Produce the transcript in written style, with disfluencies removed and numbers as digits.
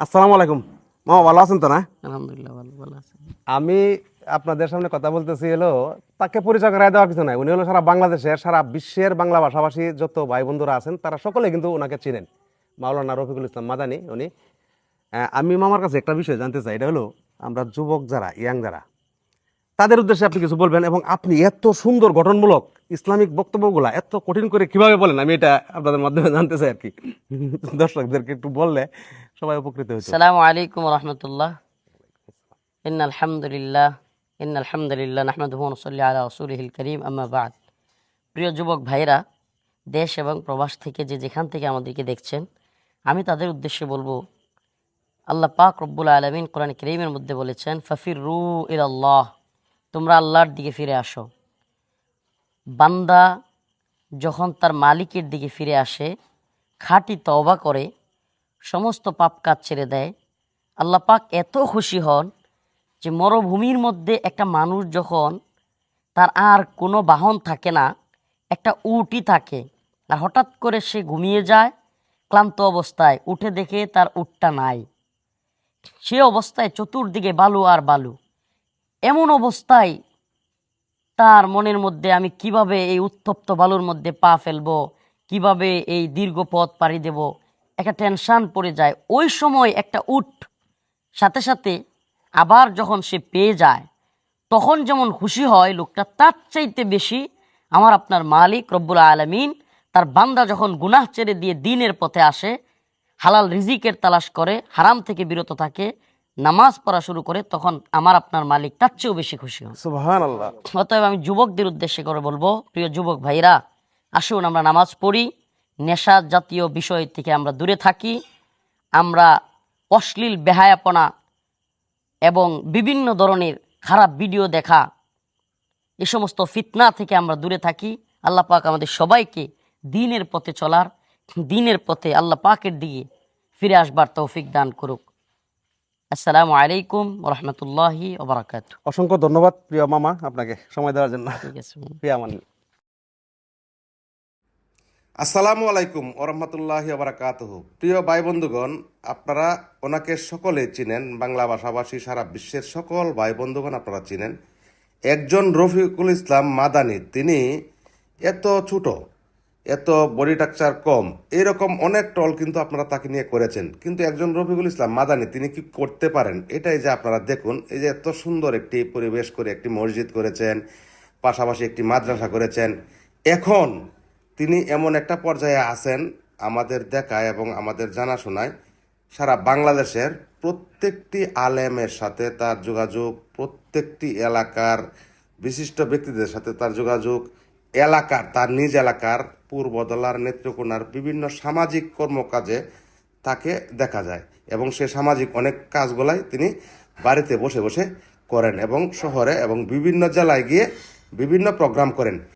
আসসালামু আলাইকুম। মামা ভালো আছেন তো না? আলহামদুলিল্লাহ ভালো ভালো আছি। আমি আপনাদের সামনে কথা বলতেছি হলো, তাকে পরিচয় করায় দেওয়ার কিছু নাই। উনি হলো সারা বাংলাদেশের, সারা বিশ্বের বাংলা ভাষাভাষী যত ভাই বন্ধুরা আছেন তারা সকলে কিন্তু ওনাকে চিনেন। মাওলানা রফিকুল ইসলাম মাদানী উনি। আমি মামার কাছে একটা বিষয় জানতে চাই, এটা হলো আমরা যুবক যারা, ইয়াং যারা, তাদের উদ্দেশ্যে আপনি কিছু বলবেন। এবং আপনি এত সুন্দর গঠনমূলক ইসলামিক বক্তব্যগুলা এত কঠিন করে কিভাবে বলেন, আমি এটা আপনাদের মাধ্যমে জানতে চাই আর কি। দর্শকদেরকে একটু বললে সবাই উপকৃত হতো। আসসালামু আলাইকুম ওয়া রাহমাতুল্লাহ। ইন্নাল হামদুলিল্লাহ নাহমাদুহু ওয়া নুসাল্লি আলা রাসূলিহিল কারীম, আম্মা বা'দ। প্রিয় যুবক ভাইরা, দেশ এবং প্রবাস থেকে যে যেখান থেকে আমাদেরকে দেখছেন, আমি তাদের উদ্দেশ্যে বলবো, আল্লাহ পাক রব্বুল আলামিন কোরআন কারীমের মধ্যে বলেছেন, ফাফিরু ইলাল্লাহ, তোমরা আল্লাহর দিকে ফিরে আসো। বান্দা যখন তার মালিকের দিকে ফিরে আসে, খাঁটি তওবা করে, সমস্ত পাপ কাজ ছেড়ে দেয়, আল্লাহ পাক এত খুশি হন যে মরুভূমির মধ্যে একটা মানুষ যখন তার আর কোনো বাহন থাকে না, একটা উটই থাকে, আর হঠাৎ করে সে ঘুমিয়ে যায় ক্লান্ত অবস্থায়, উঠে দেখে তার উটটা নাই। সে অবস্থায় চতুর্দিকে বালু আর বালু। এমন অবস্থায় তার মনের মধ্যে, আমি কিভাবে এই উত্তপ্ত বালুর মধ্যে পা ফেলবো, কিভাবে এই দীর্ঘ পথ পাড়ি দেব, একটা টেনশন পড়ে যায়। ওই সময় একটা উট সাথে সাথে আবার যখন সে পেয়ে যায়, তখন যেমন খুশি হয় লোকটা, তার চাইতে বেশি আমার আপনার মালিক রব্বুল আলামিন তার বান্দা যখন গুনাহ ছেড়ে দিয়ে দিনের পথে আসে, হালাল রিজিকের তালাশ করে, হারাম থেকে বিরত থাকে, নামাজ পড়া শুরু করে, তখন আমার আপনার মালিক তার চেয়েও বেশি খুশি হন। সুবহানাল্লাহ। অতএব আমি যুবকদের উদ্দেশ্যে করে বলবো, প্রিয় যুবক ভাইরা, আসুন আমরা নামাজ পড়ি, নেশা জাতীয় বিষয় থেকে আমরা দূরে থাকি, আমরা অশ্লীল বেহায়াপনা এবং বিভিন্ন ধরনের খারাপ ভিডিও দেখা, এ সমস্ত ফিতনা থেকে আমরা দূরে থাকি। আল্লাহ পাক আমাদের সবাইকে দ্বীনের পথে চলার, দ্বীনের পথে আল্লাহ পাকের দিকে ফিরে আসবার তৌফিক দান করুক। আসসালামু আলাইকুম ওয়া রাহমাতুল্লাহি ওয়া বারাকাতুহু। অসংখ্য ধন্যবাদ প্রিয় মামা আপনাকে সময় দেওয়ার জন্য। ঠিক আছে। প্রিয় আমান। আসসালামু আলাইকুম ওরহমতুল্লাহি বারাকাতুহু। প্রিয় ভাই বন্ধুগণ, আপনারা ওনাকে সকলে চিনেন, বাংলা ভাষাভাষী সারা বিশ্বের সকল ভাই বন্ধুগণ আপনারা চিনেন। একজন রফিকুল ইসলাম মাদানী, তিনি এত ছোট, এত বডি স্ট্রাকচার কম, এরকম অনেক টল কিন্তু আপনারা তাকে নিয়ে করেছেন। কিন্তু একজন রফিকুল ইসলাম মাদানী তিনি কি করতে পারেন, এটাই যে আপনারা দেখুন। এই যে এত সুন্দর একটি পরিবেশ করে একটি মসজিদ করেছেন, পাশাপাশি একটি মাদ্রাসা করেছেন। এখন তিনি এমন একটা পর্যায়ে আছেন, আমাদের দেখায় এবং আমাদের জানাশোনায় সারা বাংলাদেশের প্রত্যেকটি আলেমের সাথে তার যোগাযোগ, প্রত্যেকটি এলাকার বিশিষ্ট ব্যক্তিদের সাথে তার যোগাযোগ, এলাকার, তার নিজ এলাকার পূর্বদলার, নেত্রকোনার বিভিন্ন সামাজিক কর্মকাজে তাকে দেখা যায়। এবং সে সামাজিক অনেক কাজগুলাই তিনি বাড়িতে বসে বসে করেন এবং শহরে এবং বিভিন্ন জেলায় গিয়ে বিভিন্ন প্রোগ্রাম করেন।